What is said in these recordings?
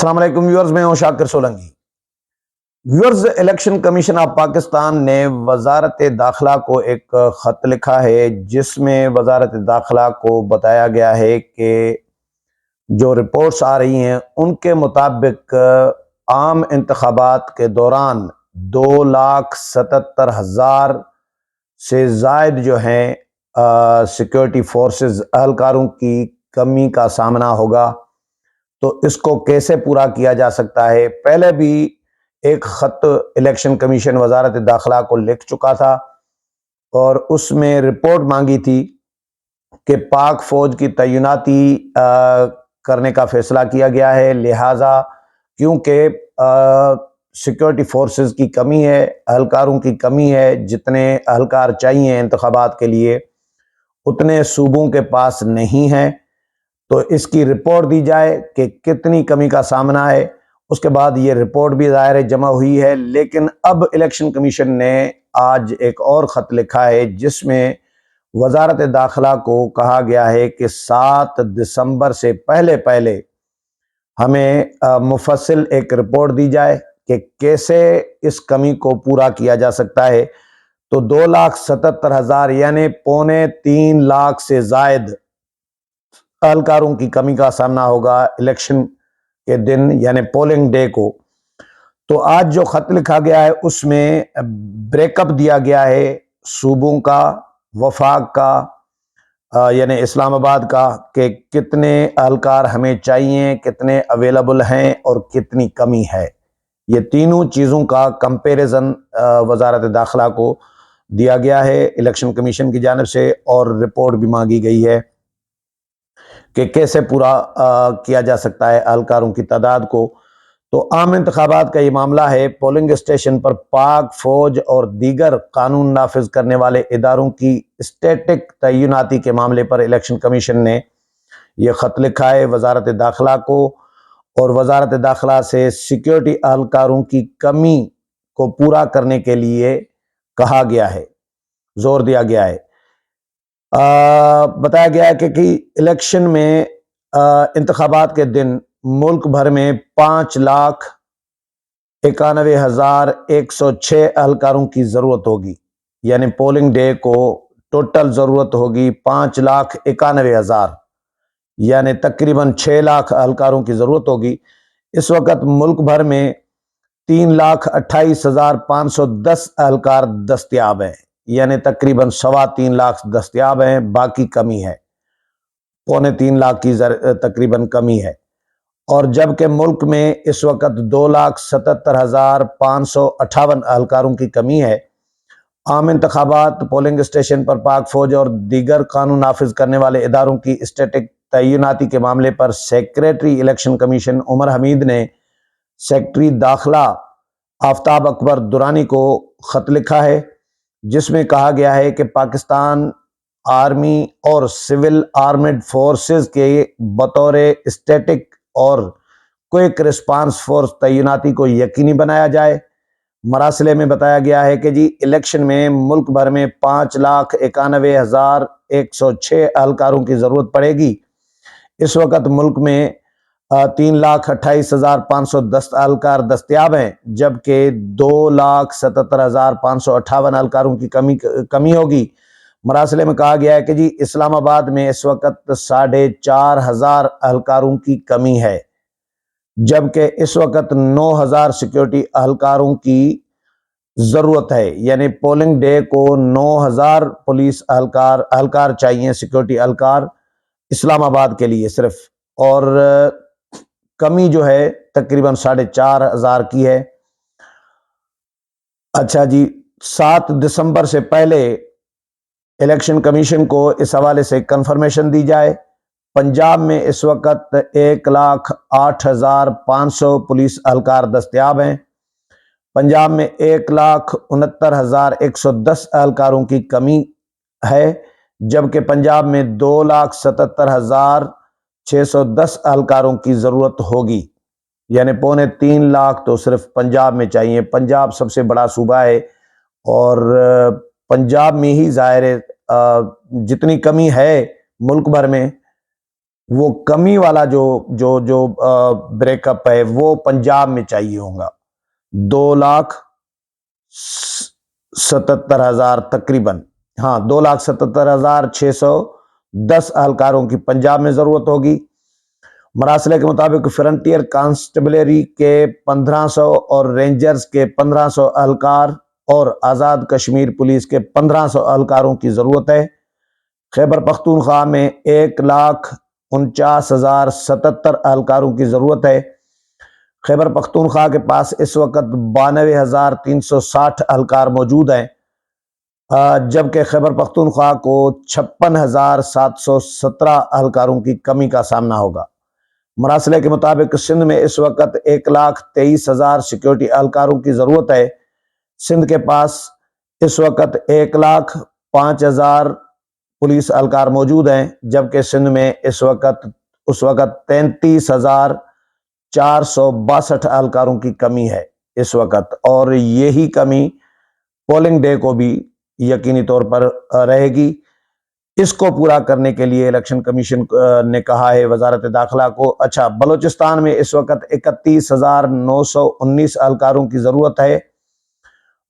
السلام علیکم ویورز، میں ہوں Shakir Solangi. Viewers, election commission of Pakistan نے وزارت داخلہ کو ایک خط لکھا ہے جس میں وزارت داخلہ کو بتایا گیا ہے کہ جو رپورٹس آ رہی ہیں ان کے مطابق عام انتخابات کے دوران 2,77,000 سے زائد جو ہیں سیکیورٹی فورسز اہلکاروں کی کمی کا سامنا ہوگا۔ تو اس کو کیسے پورا کیا جا سکتا ہے؟ پہلے بھی ایک خط الیکشن کمیشن وزارت داخلہ کو لکھ چکا تھا اور اس میں رپورٹ مانگی تھی کہ پاک فوج کی تعیناتی کرنے کا فیصلہ کیا گیا ہے، لہٰذا کیونکہ سیکیورٹی فورسز کی کمی ہے، اہلکاروں کی کمی ہے، جتنے اہلکار چاہیے انتخابات کے لیے اتنے صوبوں کے پاس نہیں ہیں، تو اس کی رپورٹ دی جائے کہ کتنی کمی کا سامنا ہے۔ اس کے بعد یہ رپورٹ بھی ظاہر جمع ہوئی ہے، لیکن اب الیکشن کمیشن نے آج ایک اور خط لکھا ہے جس میں وزارت داخلہ کو کہا گیا ہے کہ 7 دسمبر سے پہلے ہمیں مفصل ایک رپورٹ دی جائے کہ کیسے اس کمی کو پورا کیا جا سکتا ہے۔ تو 2,77,000 یعنی 2.25 لاکھ سے زائد اہلکاروں کی کمی کا سامنا ہوگا الیکشن کے دن یعنی پولنگ ڈے کو۔ تو آج جو خط لکھا گیا ہے اس میں بریک اپ دیا گیا ہے صوبوں کا، وفاق کا یعنی اسلام آباد کا، کہ کتنے اہلکار ہمیں چاہیے، کتنے اویلیبل ہیں اور کتنی کمی ہے۔ یہ تینوں چیزوں کا کمپیریزن وزارت داخلہ کو دیا گیا ہے الیکشن کمیشن کی جانب سے، اور رپورٹ بھی مانگی گئی ہے کہ کیسے پورا کیا جا سکتا ہے اہلکاروں کی تعداد کو۔ تو عام انتخابات کا یہ معاملہ ہے۔ پولنگ اسٹیشن پر پاک فوج اور دیگر قانون نافذ کرنے والے اداروں کی اسٹیٹک تعیناتی کے معاملے پر الیکشن کمیشن نے یہ خط لکھا ہے وزارت داخلہ کو، اور وزارت داخلہ سے سیکیورٹی اہلکاروں کی کمی کو پورا کرنے کے لیے کہا گیا ہے، زور دیا گیا ہے۔ بتایا گیا ہے کہ الیکشن میں انتخابات کے دن ملک بھر میں 5,91,106 اہلکاروں کی ضرورت ہوگی، یعنی پولنگ ڈے کو ٹوٹل ضرورت ہوگی 5,91,000 یعنی تقریباً 6 لاکھ اہلکاروں کی ضرورت ہوگی۔ اس وقت ملک بھر میں 3,28,510 اہلکار دستیاب ہیں، یعنی تقریباً 3.25 لاکھ دستیاب ہیں، باقی کمی ہے، 2.25 لاکھ کی تقریباً کمی ہے۔ اور جبکہ ملک میں اس وقت 2,77,558 اہلکاروں کی کمی ہے۔ عام انتخابات پولنگ اسٹیشن پر پاک فوج اور دیگر قانون نافذ کرنے والے اداروں کی اسٹیٹک تعیناتی کے معاملے پر سیکریٹری الیکشن کمیشن عمر حمید نے سیکریٹری داخلہ آفتاب اکبر درانی کو خط لکھا ہے جس میں کہا گیا ہے کہ پاکستان آرمی اور سول آرمڈ فورسز کے بطور اسٹیٹک اور کوئک رسپانس فورس تعیناتی کو یقینی بنایا جائے۔ مراسلے میں بتایا گیا ہے کہ الیکشن میں ملک بھر میں 5,91,106 اہلکاروں کی ضرورت پڑے گی۔ اس وقت ملک میں 3,28,510 اہلکار دستیاب ہیں، جبکہ 2,77,558 اہلکاروں کی کمی ہوگی۔ مراسلے میں کہا گیا ہے کہ اسلام آباد میں اس وقت 4,500 اہلکاروں کی کمی ہے، جبکہ اس وقت 9,000 سیکیورٹی اہلکاروں کی ضرورت ہے، یعنی پولنگ ڈے کو 9,000 پولیس اہلکار چاہیے، سیکیورٹی اہلکار اسلام آباد کے لیے صرف، اور کمی جو ہے تقریباً 4,500 کی ہے۔ اچھا 7 دسمبر سے پہلے الیکشن کمیشن کو اس حوالے سے کنفرمیشن دی جائے۔ پنجاب میں اس وقت 1,08,500 پولیس اہلکار دستیاب ہیں۔ پنجاب میں 1,69,110 اہلکاروں کی کمی ہے، جبکہ پنجاب میں 2,77,610 اہلکاروں کی ضرورت ہوگی، یعنی 2.25 لاکھ تو صرف پنجاب میں چاہیے۔ پنجاب سب سے بڑا صوبہ ہے اور پنجاب میں ہی ظاہر جتنی کمی ہے ملک بھر میں وہ کمی والا جو جو جو بریک اپ ہے وہ پنجاب میں چاہیے ہوگا. 2,77,000 تقریباً، ہاں 2,77,610 اہلکاروں کی پنجاب میں ضرورت ہوگی. مراسلے کے مطابق فرنٹیئر کانسٹیبلری کے 1500 اور رینجرز کے 1500 اہلکار اور آزاد کشمیر پولیس کے 1500 اہلکاروں کی ضرورت ہے. خیبر پختونخوا میں 1,49,077 اہلکاروں کی ضرورت ہے. خیبر پختونخوا کے پاس اس وقت 92,360 اہلکار موجود ہیں، جبکہ خیبر پختونخوا کو 56,717 اہلکاروں کی کمی کا سامنا ہوگا. مراسلے کے مطابق سندھ میں اس وقت 1,23,000 سیکیورٹی اہلکاروں کی ضرورت ہے. سندھ کے پاس اس وقت 1,05,000 پولیس اہلکار موجود ہیں، جبکہ سندھ میں اس وقت 33,462 اہلکاروں کی کمی ہے اس وقت، اور یہی کمی پولنگ ڈے کو بھی یقینی طور پر رہے گی. اس کو پورا کرنے کے لیے الیکشن کمیشن نے کہا ہے وزارت داخلہ کو. اچھا، بلوچستان میں اس وقت 31,919 اہلکاروں کی ضرورت ہے.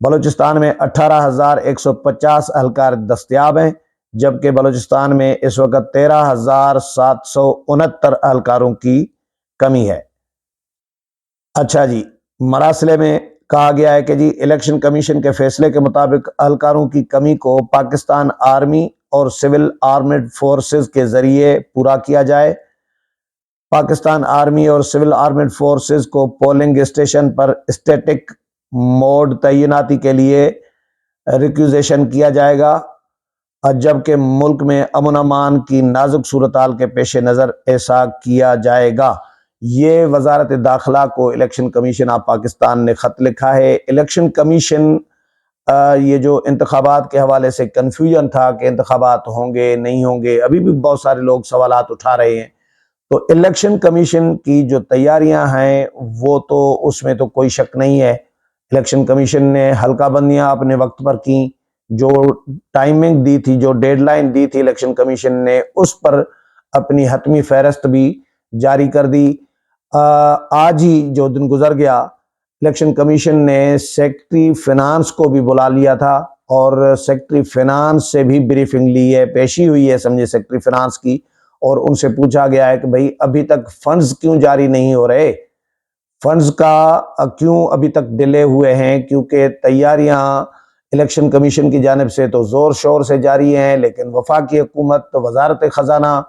بلوچستان میں 18,150 اہلکار دستیاب ہیں، جبکہ بلوچستان میں اس وقت 13,769 اہلکاروں کی کمی ہے. اچھا جی، مراسلے میں کہا گیا ہے کہ جی الیکشن کمیشن کے فیصلے کے مطابق اہلکاروں کی کمی کو پاکستان آرمی اور سول آرمڈ فورسز کے ذریعے پورا کیا جائے. پاکستان آرمی اور سول آرمڈ فورسز کو پولنگ اسٹیشن پر اسٹیٹک موڈ تعیناتی کے لیے ریکویزیشن کیا جائے گا، جبکہ ملک میں امن امان کی نازک صورتحال کے پیش نظر ایسا کیا جائے گا. یہ وزارت داخلہ کو الیکشن کمیشن آف پاکستان نے خط لکھا ہے. الیکشن کمیشن یہ جو انتخابات کے حوالے سے کنفیوژن تھا کہ انتخابات ہوں گے نہیں ہوں گے، ابھی بھی بہت سارے لوگ سوالات اٹھا رہے ہیں. تو الیکشن کمیشن کی جو تیاریاں ہیں وہ تو اس میں تو کوئی شک نہیں ہے. الیکشن کمیشن نے حلقہ بندیاں اپنے وقت پر کی، جو ٹائمنگ دی تھی، جو ڈیڈ لائن دی تھی الیکشن کمیشن نے، اس پر اپنی حتمی فہرست بھی جاری کر دی. آج ہی جو دن گزر گیا، الیکشن کمیشن نے سیکرٹری فینانس کو بھی بلا لیا تھا اور سیکرٹری فینانس سے بھی بریفنگ لی ہے، پیشی ہوئی ہے سمجھے سیکرٹری فینانس کی، اور ان سے پوچھا گیا ہے کہ بھئی ابھی تک فنڈز کیوں جاری نہیں ہو رہے، فنڈز کا کیوں ابھی تک ڈیلے ہوئے ہیں، کیونکہ تیاریاں الیکشن کمیشن کی جانب سے تو زور شور سے جاری ہیں، لیکن وفاقی حکومت وزارت خزانہ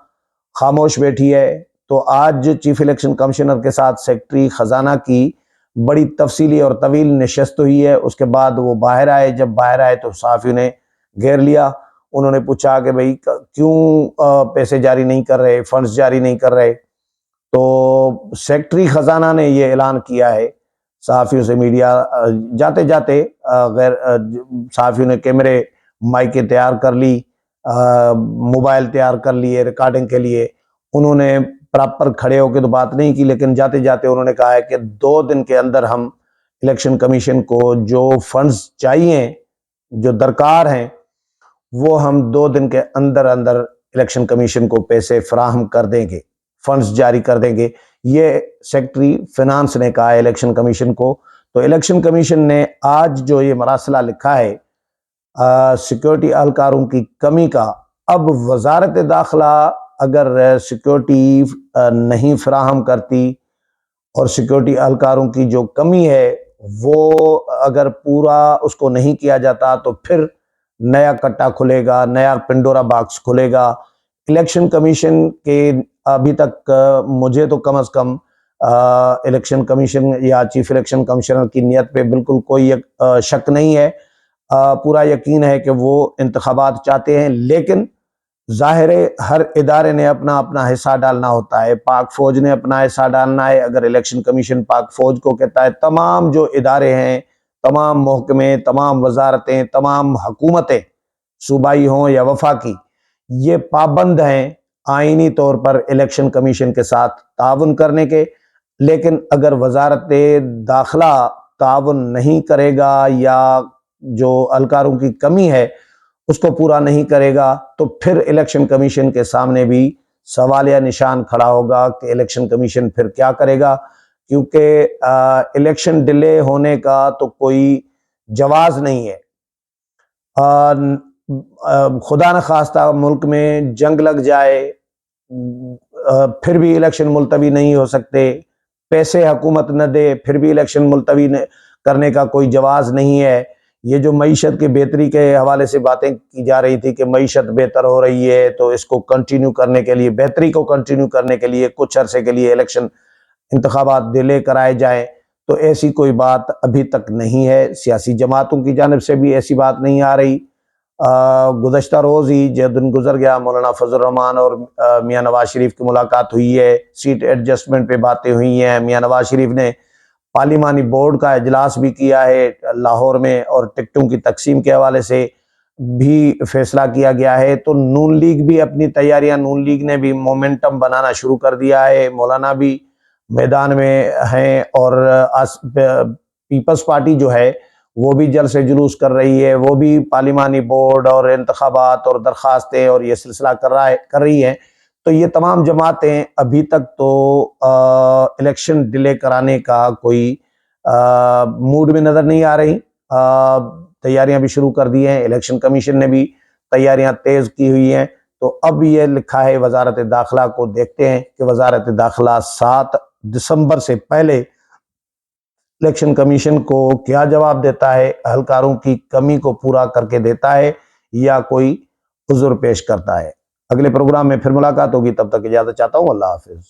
خاموش بیٹھی ہے. تو آج چیف الیکشن کمشنر کے ساتھ سیکرٹری خزانہ کی بڑی تفصیلی اور طویل نشست ہوئی ہے. اس کے بعد وہ باہر آئے، جب باہر آئے تو صحافیوں نے گھیر لیا. انہوں نے پوچھا کہ بھئی کیوں پیسے جاری نہیں کر رہے، فنڈز جاری نہیں کر رہے. تو سیکرٹری خزانہ نے یہ اعلان کیا ہے صحافیوں سے، میڈیا جاتے جاتے غیر صحافیوں نے کیمرے مائکیں تیار کر لی، موبائل تیار کر لیے ریکارڈنگ کے لیے. انہوں نے پراپر کھڑے ہو کے تو بات نہیں کی، لیکن جاتے جاتے انہوں نے کہا ہے کہ 2 دن کے اندر ہم الیکشن کمیشن کو جو فنڈز چاہیے، جو درکار ہیں، وہ ہم 2 دن کے اندر اندر الیکشن کمیشن کو پیسے فراہم کر دیں گے، فنڈز جاری کر دیں گے. یہ سیکرٹری فینانس نے کہا ہے الیکشن کمیشن کو. تو الیکشن کمیشن نے آج جو یہ مراسلہ لکھا ہے سیکیورٹی اہلکاروں کی کمی کا، اب وزارت داخلہ اگر سیکیورٹی نہیں فراہم کرتی اور سیکیورٹی اہلکاروں کی جو کمی ہے وہ اگر پورا اس کو نہیں کیا جاتا تو پھر نیا کٹا کھلے گا، نیا پنڈورا باکس کھلے گا. الیکشن کمیشن کے ابھی تک مجھے تو کم از کم الیکشن کمیشن یا چیف الیکشن کمشنر کی نیت پہ بالکل کوئی شک نہیں ہے. پورا یقین ہے کہ وہ انتخابات چاہتے ہیں، لیکن ظاہر ہے ہر ادارے نے اپنا اپنا حصہ ڈالنا ہوتا ہے. پاک فوج نے اپنا حصہ ڈالنا ہے. اگر الیکشن کمیشن پاک فوج کو کہتا ہے تمام جو ادارے ہیں، تمام محکمے، تمام وزارتیں، تمام حکومتیں صوبائی ہوں یا وفاقی، یہ پابند ہیں آئینی طور پر الیکشن کمیشن کے ساتھ تعاون کرنے کے. لیکن اگر وزارت داخلہ تعاون نہیں کرے گا یا جو اہلکاروں کی کمی ہے اس کو پورا نہیں کرے گا تو پھر الیکشن کمیشن کے سامنے بھی سوالیہ نشان کھڑا ہوگا کہ الیکشن کمیشن پھر کیا کرے گا، کیونکہ الیکشن ڈیلے ہونے کا تو کوئی جواز نہیں ہے۔ خدا نخواستہ ملک میں جنگ لگ جائے، پھر بھی الیکشن ملتوی نہیں ہو سکتے، پیسے حکومت نہ دے پھر بھی الیکشن ملتوی کرنے کا کوئی جواز نہیں ہے۔ یہ جو معیشت کی بہتری کے حوالے سے باتیں کی جا رہی تھی کہ معیشت بہتر ہو رہی ہے، تو اس کو کنٹینیو کرنے کے لیے، بہتری کو کنٹینیو کرنے کے لیے کچھ عرصے کے لیے الیکشن انتخابات ڈیلے کرائے جائیں، تو ایسی کوئی بات ابھی تک نہیں ہے۔ سیاسی جماعتوں کی جانب سے بھی ایسی بات نہیں آ رہی۔ گزشتہ روز ہی جو دن گزر گیا، مولانا فضل الرحمان اور میاں نواز شریف کی ملاقات ہوئی ہے، سیٹ ایڈجسٹمنٹ پہ باتیں ہوئی ہیں۔ میاں نواز شریف نے پارلیمانی بورڈ کا اجلاس بھی کیا ہے لاہور میں، اور ٹکٹوں کی تقسیم کے حوالے سے بھی فیصلہ کیا گیا ہے۔ تو نون لیگ بھی اپنی تیاریاں، نون لیگ نے بھی مومنٹم بنانا شروع کر دیا ہے، مولانا بھی میدان میں ہیں، اور پیپلز پارٹی جو ہے وہ بھی جلد سے جلوس کر رہی ہے، وہ بھی پارلیمانی بورڈ اور انتخابات اور درخواستیں اور یہ سلسلہ کر رہی ہیں۔ تو یہ تمام جماعتیں ابھی تک تو الیکشن ڈیلے کرانے کا کوئی موڈ میں نظر نہیں آ رہی۔ تیاریاں بھی شروع کر دی ہیں، الیکشن کمیشن نے بھی تیاریاں تیز کی ہوئی ہیں۔ تو اب یہ لکھا ہے وزارت داخلہ کو، دیکھتے ہیں کہ وزارت داخلہ 7 دسمبر سے پہلے الیکشن کمیشن کو کیا جواب دیتا ہے، اہلکاروں کی کمی کو پورا کر کے دیتا ہے یا کوئی عذر پیش کرتا ہے۔ اگلے پروگرام میں پھر ملاقات ہوگی، تب تک اجازت چاہتا ہوں، اللہ حافظ۔